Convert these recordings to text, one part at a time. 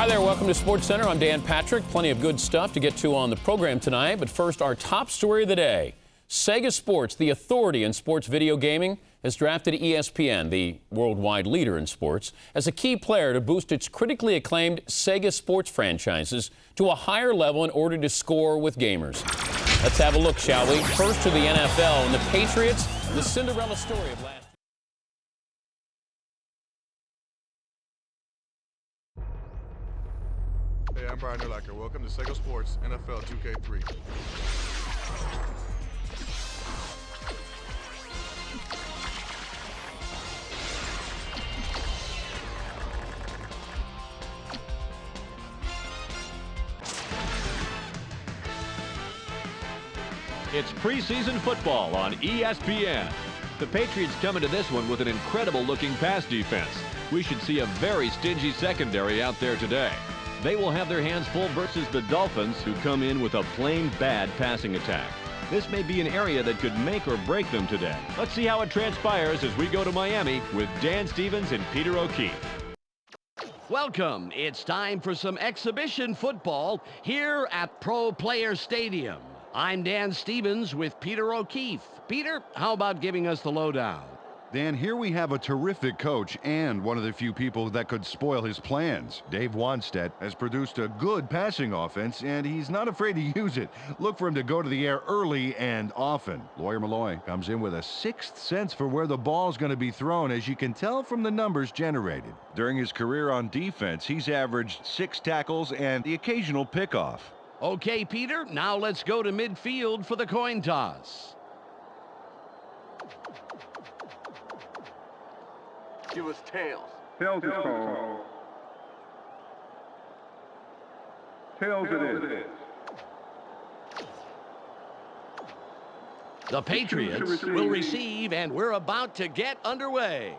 Hi there, welcome to Sports Center. I'm Dan Patrick. Plenty of good stuff to get to on the program tonight. But first, our top story of the day. Sega Sports, the authority in sports video gaming, has drafted ESPN, the worldwide leader in sports, as a key player to boost its critically acclaimed Sega Sports franchises to a higher level in order to score with gamers. Let's have a look, shall we? First to the NFL and the Patriots, the Cinderella story of last. Hey, I'm Brian Urlacher. Welcome to Sega Sports NFL 2K3. It's preseason football on ESPN. The Patriots come into this one with an incredible-looking pass defense. We should see a very stingy secondary out there today. They will have their hands full versus the Dolphins, who come in with a plain bad passing attack. This may be an area that could make or break them today. Let's see how it transpires as we go to Miami with Dan Stevens and Peter O'Keefe. Welcome. It's time for some exhibition football here at Pro Player Stadium. I'm Dan Stevens with Peter O'Keefe. Peter, how about giving us the lowdown? Dan, here we have a terrific coach and one of the few people that could spoil his plans. Dave Wanstead has produced a good passing offense, and he's not afraid to use it. Look for him to go to the air early and often. Lawyer Malloy comes in with a sixth sense for where the ball's going to be thrown, as you can tell from the numbers generated. During his career on defense, he's averaged 6 tackles and the occasional pickoff. Okay, Peter, now let's go to midfield for the coin toss. Give us tails. Tails is called. Tails it is. The Patriots will receive, and we're about to get underway.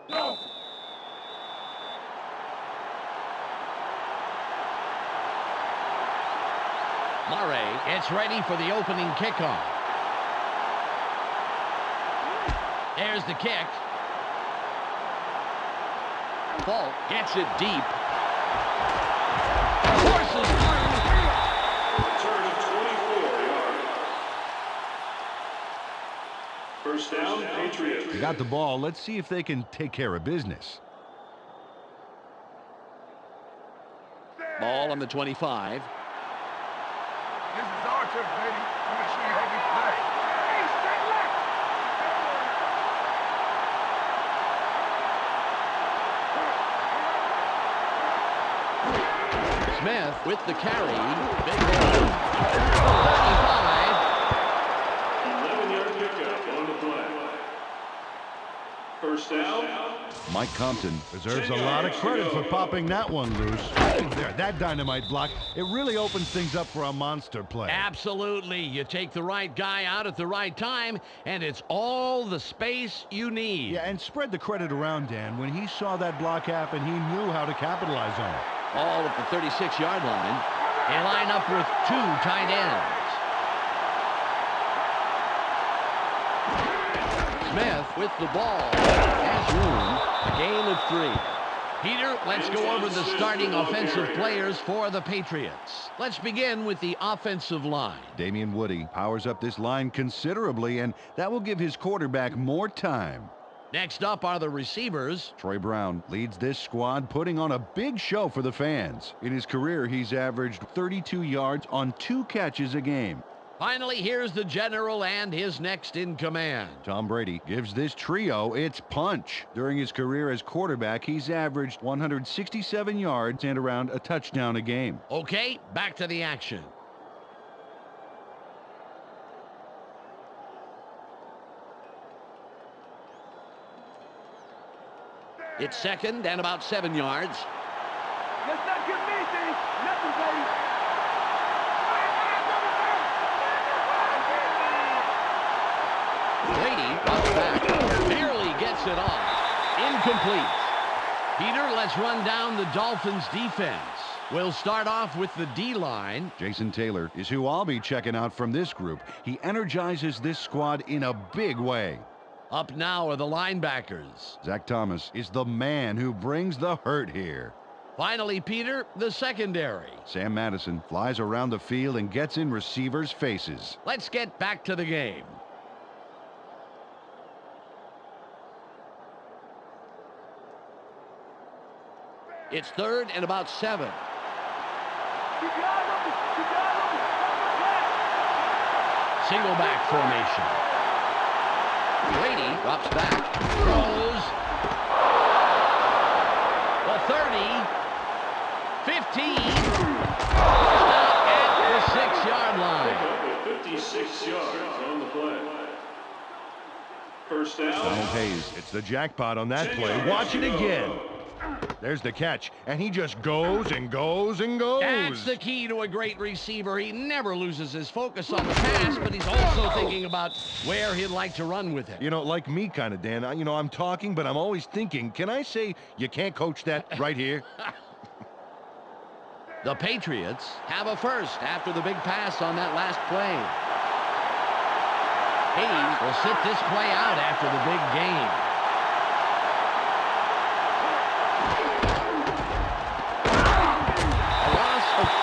Go! Murray, it's ready for the opening kickoff. There's the kick. Falk gets it deep. Forces through. Return of 24 yards. First down, Patriots. They got the ball. Let's see if they can take care of business. Ball on the 25. This is our turn, baby. I'm going to show you how we play. Hey, straight left. Smith with the carry. Big hole. 35. 11-yard pickup on the play. First down. Mike Compton deserves a lot of credit for popping that one loose. There, that dynamite block, it really opens things up for a monster play. Absolutely. You take the right guy out at the right time, and it's all the space you need. Yeah, and spread the credit around, Dan. When he saw that block happen, he knew how to capitalize on it. All at the 36-yard line. They line up with 2 tight ends. Smith with the ball. Has room. A gain of 3. Peter, let's go over the starting offensive players for the Patriots. Let's begin with the offensive line. Damian Woody powers up this line considerably, and that will give his quarterback more time. Next up are the receivers. Troy Brown leads this squad, putting on a big show for the fans. In his career, he's averaged 32 yards on 2 catches a game. Finally, here's the general and his next in command. Tom Brady gives this trio its punch. During his career as quarterback, he's averaged 167 yards and around a touchdown a game. Okay, back to the action. It's second and about 7 yards. Let's not get me, D. Nothing, baby. Brady runs back, barely gets it off. Incomplete. Peter, let's run down the Dolphins' defense. We'll start off with the D-line. Jason Taylor is who I'll be checking out from this group. He energizes this squad in a big way. Up now are the linebackers. Zach Thomas is the man who brings the hurt here. Finally, Peter, the secondary. Sam Madison flies around the field and gets in receivers' faces. Let's get back to the game. It's 3rd and about 7. Single back formation. Brady drops back, throws. The 30, 15, out at the 6-yard line. 56 yards on the play. First down. Donald Hayes, it's the jackpot on that play. Watch it again. There's the catch, and he just goes and goes and goes. That's the key to a great receiver. He never loses his focus on the pass, but he's also thinking about where he'd like to run with it. You know, like me kind of, Dan. I'm talking, but I'm always thinking, can I say you can't coach that right here? The Patriots have a first after the big pass on that last play. Hayes will sit this play out after the big game.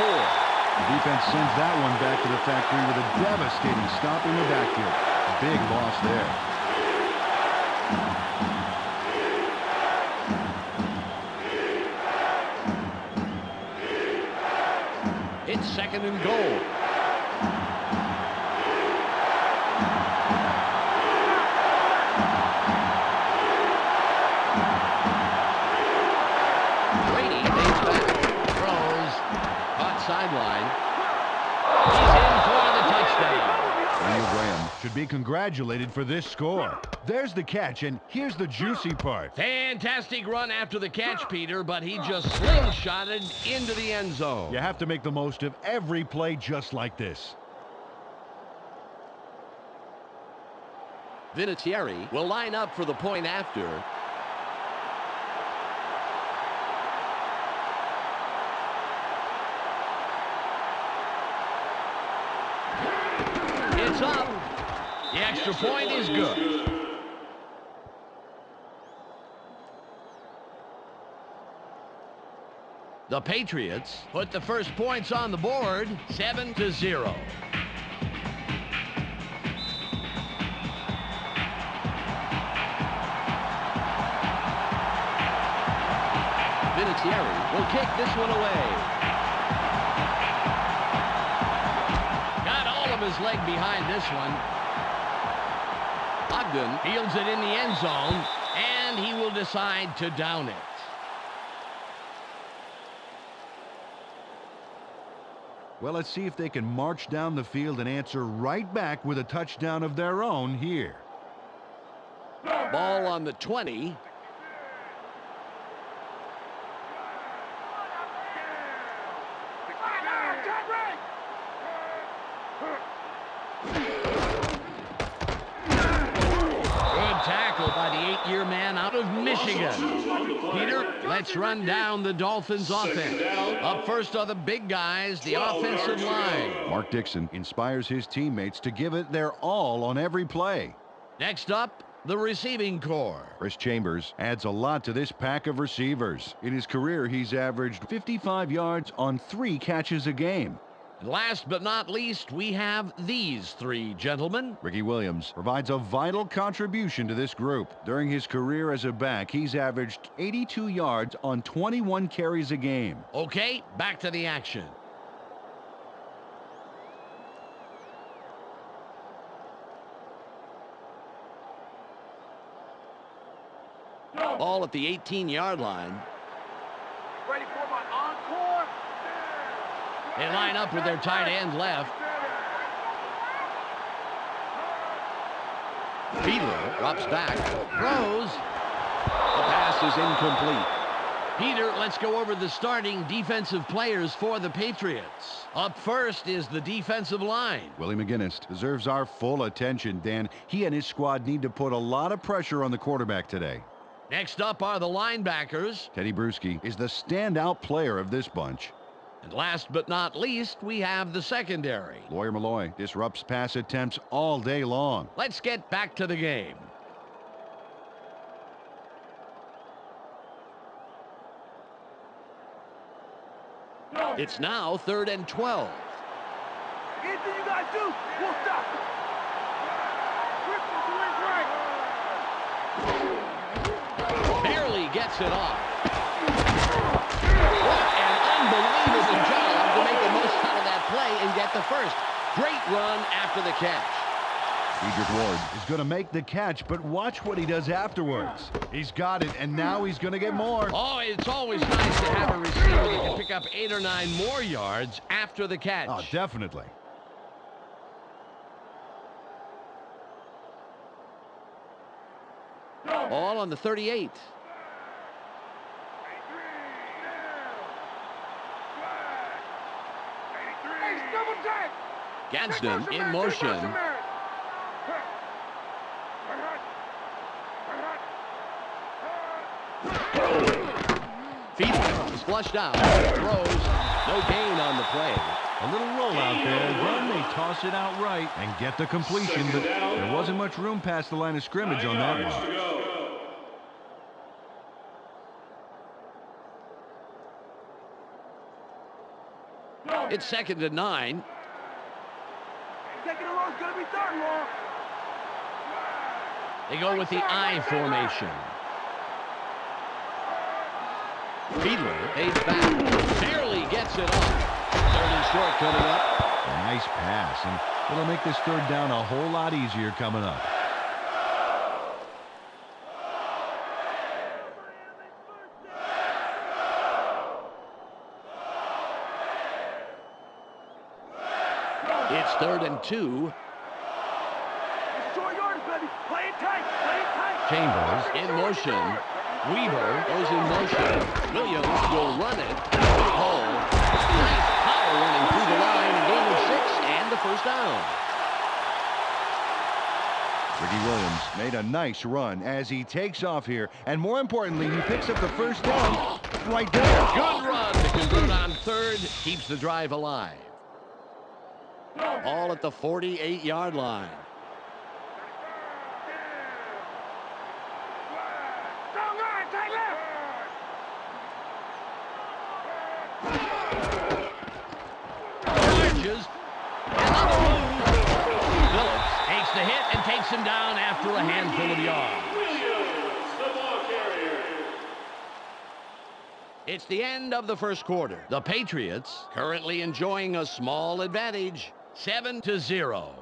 The defense sends that one back to the factory with a devastating stop in the backfield. Big loss there. It's 2nd and goal. Brady takes back, throws, sideline. He's in for the touchdown. Daniel Graham should be congratulated for this score. There's the catch, and here's the juicy part. Fantastic run after the catch, Peter, but he just slingshotted into the end zone. You have to make the most of every play just like this. Vinatieri will line up for the point after. It's up. The extra point is good. The Patriots put the first points on the board, 7-0. Vinatieri will kick this one away. Got all of his leg behind this one. Ogden fields it in the end zone, and he will decide to down it. Well, let's see if they can march down the field and answer right back with a touchdown of their own here. Ball on the 20. By the 8-year man out of Michigan. Peter, let's run down the Dolphins offense. Up first are the big guys, the offensive line. Mark Dixon inspires his teammates to give it their all on every play. Next up, the receiving corps. Chris Chambers adds a lot to this pack of receivers. In his career, he's averaged 55 yards on 3 catches a game. And last but not least, we have these 3 gentlemen. Ricky Williams provides a vital contribution to this group. During his career as a back, he's averaged 82 yards on 21 carries a game. Okay, back to the action. Ball at the 18-yard line. Ready for my encore? They line up with their tight end left. Fiedler drops back, throws. The pass is incomplete. Peter, let's go over the starting defensive players for the Patriots. Up first is the defensive line. Willie McGinnis deserves our full attention, Dan. He and his squad need to put a lot of pressure on the quarterback today. Next up are the linebackers. Teddy Bruschi is the standout player of this bunch. And last but not least, we have the secondary. Lawyer Malloy disrupts pass attempts all day long. Let's get back to the game. It's now 3rd and 12. Anything you guys do, we'll stop it. Barely gets it off. What an unbelievable job to make the most out of that play and get the first. Great run after the catch. Cedric Ward is going to make the catch, but watch what he does afterwards. He's got it, and now he's going to get more. Oh, it's always nice to have a receiver that can pick up 8 or 9 more yards after the catch. Oh, definitely. All on the 38. Gadsden in motion. Fiedler is flushed out. Throws. No gain on the play. A little rollout there, then they toss it out right and get the completion, but there wasn't much room past the line of scrimmage on that one. It's 2nd and 9. Taking a long, gonna be 3rd and long. They go with the I formation. Fiedler aids back. Barely gets it off. 3rd and short coming up. A nice pass, and it'll make this 3rd down a whole lot easier coming up. It's 3rd and 2. Short yards, baby. Play it tight. Play it tight. Chambers in motion. Weaver goes in motion. Williams will run it. Big hole. Nice power running through the line and gain of 6 and the 1st down. Ricky Williams made a nice run as he takes off here, and more importantly, he picks up the 1st down right there. Good run to convert on 3rd. Keeps the drive alive. All at the 48-yard line. Charges. Another move. Phillips takes the hit and takes him down after a handful of yards. The ball carrier. It's the end of the 1st quarter. The Patriots currently enjoying a small advantage, 7-0.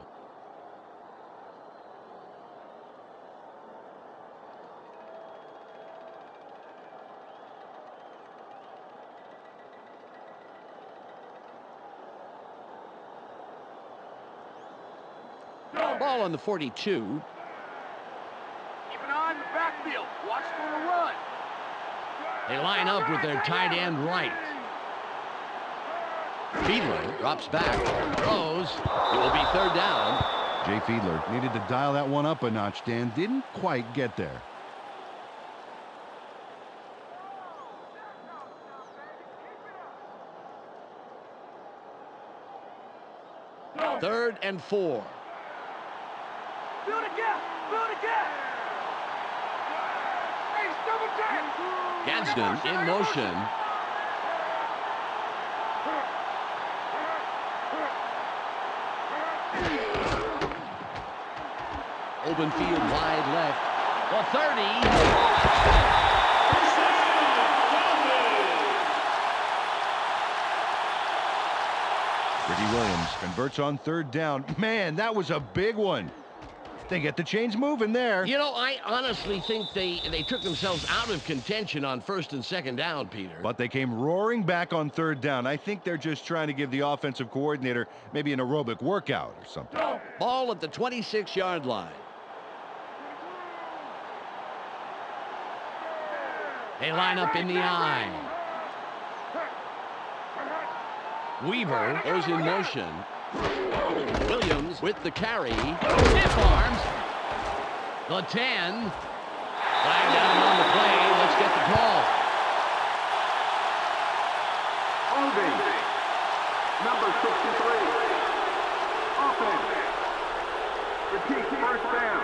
Ball on the 42. Keep an eye on the backfield. Watch for the run. They line up with their tight end right. Fiedler drops back, throws. It will be 3rd down. Jay Fiedler needed to dial that one up a notch, Dan. Didn't quite get there. Third and 4. Build a gap. Build a gap. Hey, double tap. Gadsden in motion. Open field wide left. The 30. Ricky Williams converts on 3rd down. Man, that was a big one. They get the chains moving there. You know, I honestly think they took themselves out of contention on 1st and 2nd down, Peter. But they came roaring back on 3rd down. I think they're just trying to give the offensive coordinator maybe an aerobic workout or something. Ball at the 26-yard line. They line up in the I. Weaver goes in motion. Williams with the carry. Stiff arms. The 10. Flag down on the play. Let's get the call. Holding. Number 63. Offense. Repeat 1st down.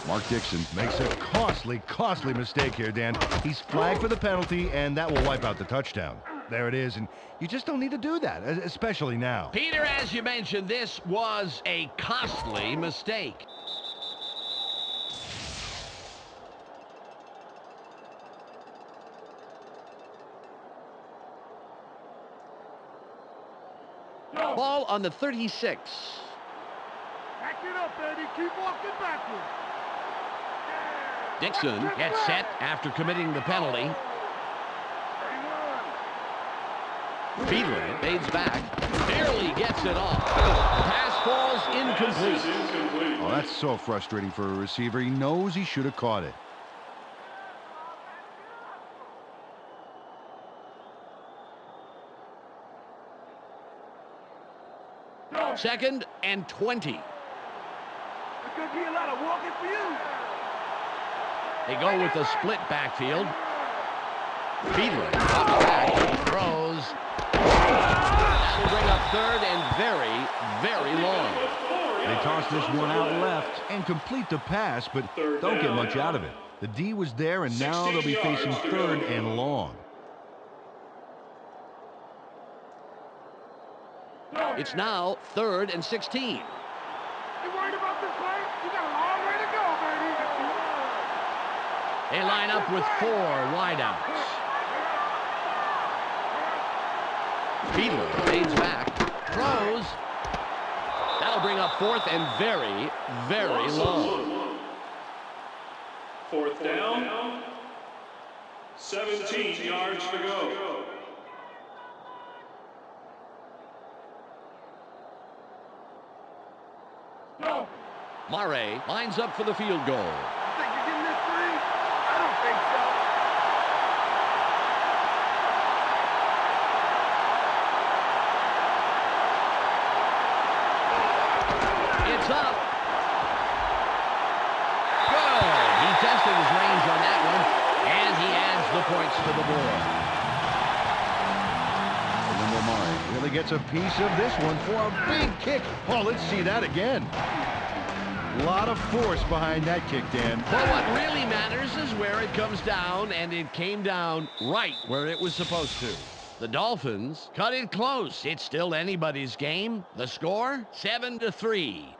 Mark Dixon makes a costly mistake here, Dan. He's flagged for the penalty, and that will wipe out the touchdown. There it is, and you just don't need to do that, especially now. Peter, as you mentioned, this was a costly mistake. Ball on the 36. Back it up, baby. Keep walking backwards. Dixon gets set after committing the penalty. Fiedler fades back. Barely gets it off. Pass falls incomplete. Oh, that's so frustrating for a receiver. He knows he should have caught it. Second and 20. There's going to be a lot of walking for you. They go with the split backfield. Fiedler drops back, throws. That'll bring up third and very long. They toss this one out left and complete the pass, but don't get much out of it. The D was there, and now they'll be facing third and long. It's now third and 16. You worried about this play? You got a long way to go, baby. They line up with 4 wideouts. Fiedler fades back, throws. That'll bring up fourth and very long. Fourth down. 17 yards to go. Murray lines up for the field goal. You think you're getting this three? I don't think so. It's up. Good. He tested his range on that one, and he adds the points to the board. Remember, Murray really gets a piece of this one for a big kick. Oh, let's see that again. A lot of force behind that kick, Dan. But what really matters is where it comes down, and it came down right where it was supposed to. The Dolphins cut it close. It's still anybody's game. The score, 7-3.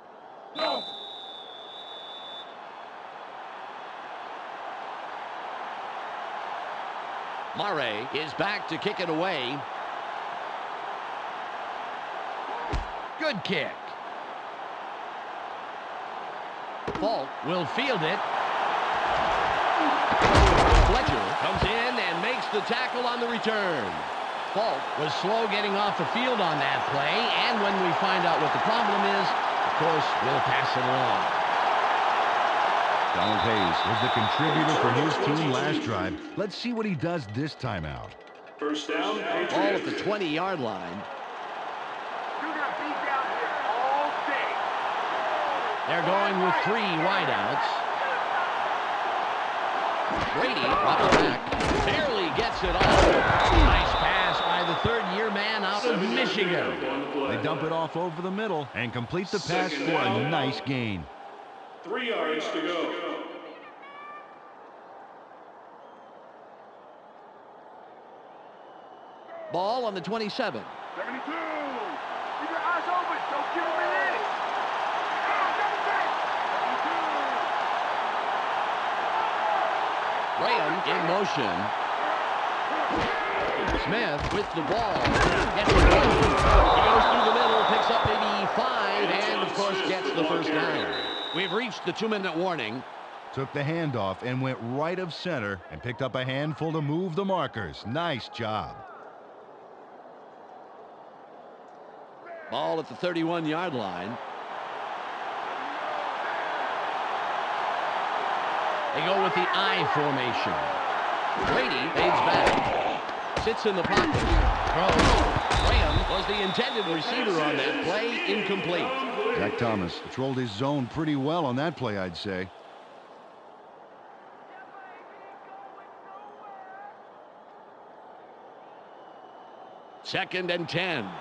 Murray is back to kick it away. Good kick. Falk will field it. Fletcher comes in and makes the tackle on the return. Falk was slow getting off the field on that play, and when we find out what the problem is, of course, we'll pass it along. Donald Hayes was the contributor for his team last drive. Let's see what he does this time out. First down, Patriots. Ball at the 20-yard line. You're going to be down here all day. They're going with 3 wideouts. Brady drops back. Barely gets it off. Nice pass by the third-year man out of Michigan. They dump it off over the middle and complete the pass for a nice gain. 3 yards to go. Ball on the 27. 72. Keep your eyes open. Don't give him an inch. Graham in motion. Smith with the ball. Gets it going. He goes through the middle, picks up maybe 5, and of course gets the first down. We've reached the 2-minute warning. Took the handoff and went right of center and picked up a handful to move the markers. Nice job. Ball at the 31-yard line. They go with the I formation. Brady fades back. Sits in the pocket. Throws. Graham was the intended receiver on that play. Incomplete. Zach Thomas controlled his zone pretty well on that play, I'd say. Second and 10. Take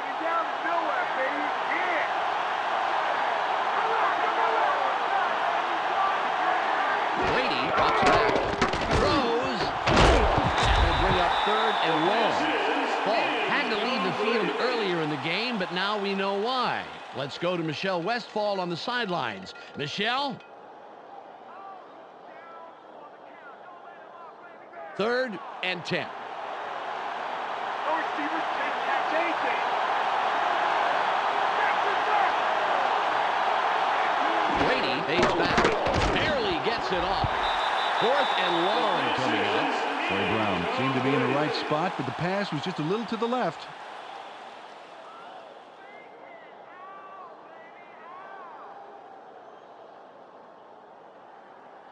it down to nowhere, baby. Yeah. Drops back. Throws. And will bring up third and long. Falk had to leave the field earlier in the game, but now we know why. Let's go to Michelle Westfall on the sidelines. Michelle? 3rd and 10. No receivers can't catch anything. Brady fades back. Barely gets it off. 4th and long coming up. Troy Brown seemed to be in the right spot, but the pass was just a little to the left.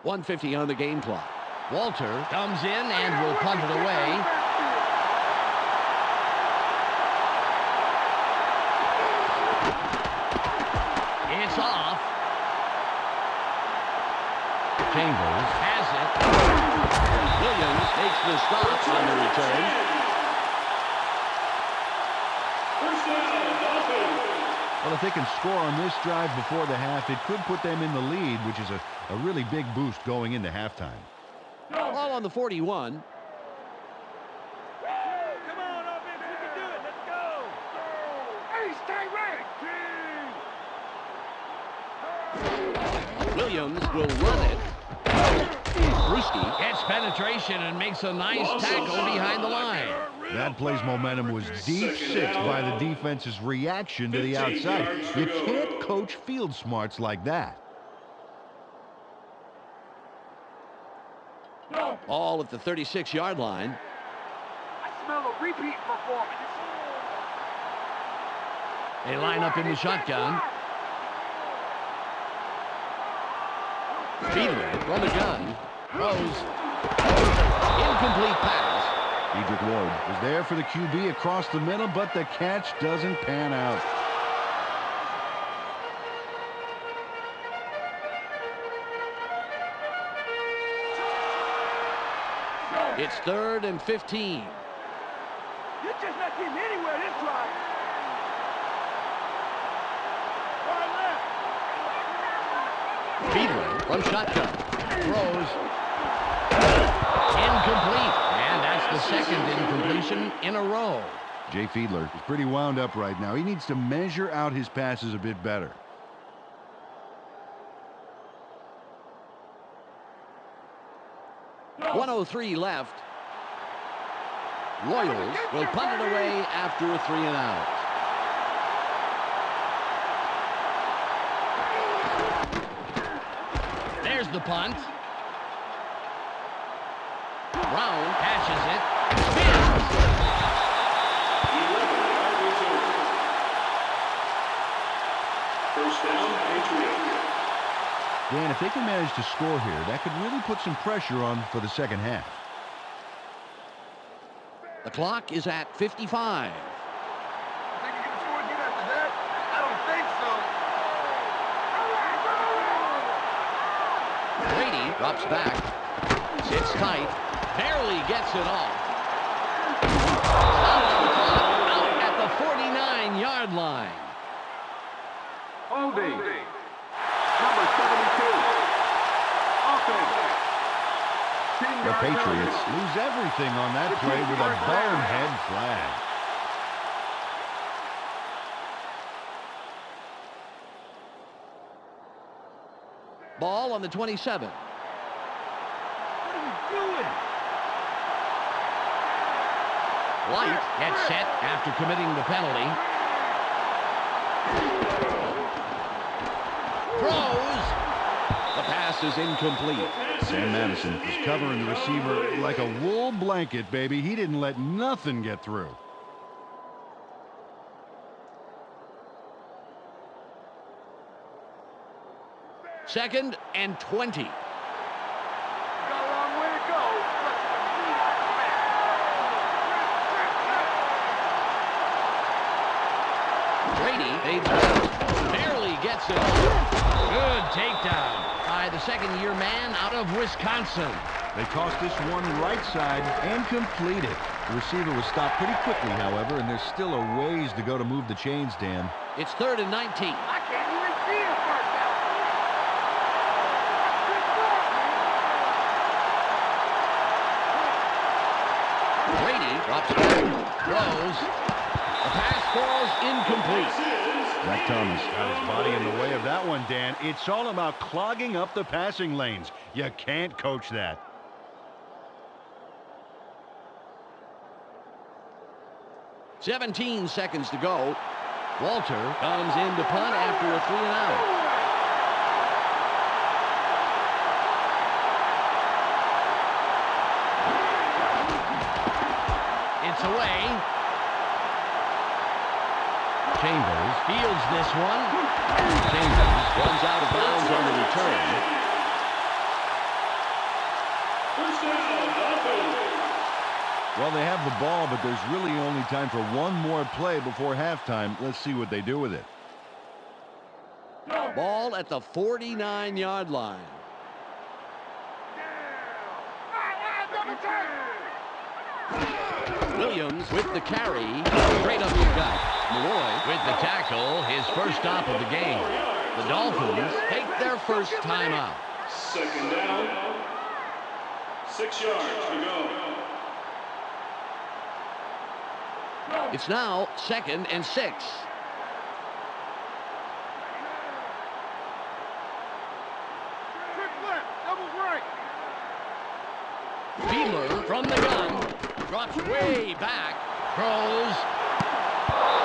.150 on the game clock. Walter comes in and will punt it away. It's off. Chambers has it. Williams makes the stop on the return. First down, Dolphins. Well, if they can score on this drive before the half, it could put them in the lead, which is a really big boost going into halftime. Ball on the 41. Come on, offense, we can do it. Let's go. Hey, stay ready. Williams will run it. Brewski gets penetration and makes a nice tackle behind the line. That play's momentum was deep six by the defense's reaction to the outside. You can't coach field smarts like that. All at the 36-yard line. I smell a repeat performance. They line up in the shotgun. Fiedler from the gun. Throws. Incomplete pass. Edric Ward was there for the QB across the middle, but the catch doesn't pan out. It's 3rd and 15. You just not getting anywhere this drive. Fiedler from shotgun. Throws. Incomplete. And that's the second incompletion in a row. Jay Fiedler is pretty wound up right now. He needs to measure out his passes a bit better. .103 left. Royals will punt it away after a 3 and out. There's the punt. Brown catches it. Spins. 11-yard return. First down, Patriots. Dan, if they can manage to score here, that could really put some pressure on for the second half. The clock is at 55. Think you can score again after that? I don't think so. Brady drops back. Sits tight. Barely gets it off. Out at the 49-yard line. Holding. Number 72. Offense. The Patriots lose everything on that play with a bonehead flag. Ball on the 27. What are you doing? White gets set after committing the penalty. Throws. The pass is incomplete. Sam Madison is covering the receiver like a wool blanket, baby. He didn't let nothing get through. Second and 20. Got a long way to go. Brady fades back. Barely gets it off. Good takedown by the second-year man out of Wisconsin. They tossed this one right side and completed. The receiver was stopped pretty quickly, however, and there's still a ways to go to move the chains, Dan. It's 3rd and 19. I can't even see it first down. Drops back, throws. The pass falls incomplete. Zach Thomas got his body in the way of that one, Dan. It's all about clogging up the passing lanes. You can't coach that. "17 seconds to go. Walter comes in to punt after a 3-and-out. It's away. Chambers fields this one. Chambers runs out of bounds on the return. First down, Dolphins. Well, they have the ball, but there's really only time for one more play before halftime. Let's see what they do with it. Ball at the 49-yard line. Williams with the carry, straight up the gut. Malloy with the tackle, his first stop of the game. The Dolphins take their first timeout. Second down. 6 yards to go. It's now 2nd and 6. Fiedler from the gun. Drops way back. Throws.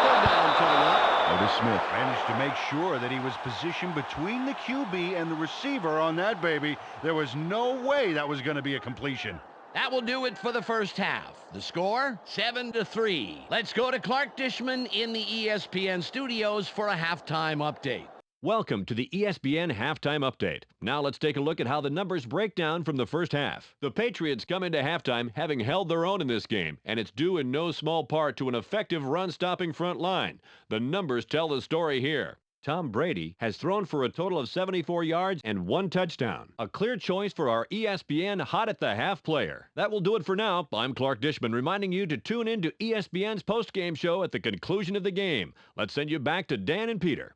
Third down coming up. Otis Smith managed to make sure that he was positioned between the QB and the receiver on that baby. There was no way that was going to be a completion. That will do it for the first half. The score, 7-3. Let's go to Clark Dishman in the ESPN studios for a halftime update. Welcome to the ESPN Halftime Update. Now let's take a look at how the numbers break down from the first half. The Patriots come into halftime having held their own in this game, and it's due in no small part to an effective run-stopping front line. The numbers tell the story here. Tom Brady has thrown for a total of 74 yards and 1 touchdown. A clear choice for our ESPN Hot at the Half player. That will do it for now. I'm Clark Dishman reminding you to tune in to ESPN's post-game show at the conclusion of the game. Let's send you back to Dan and Peter.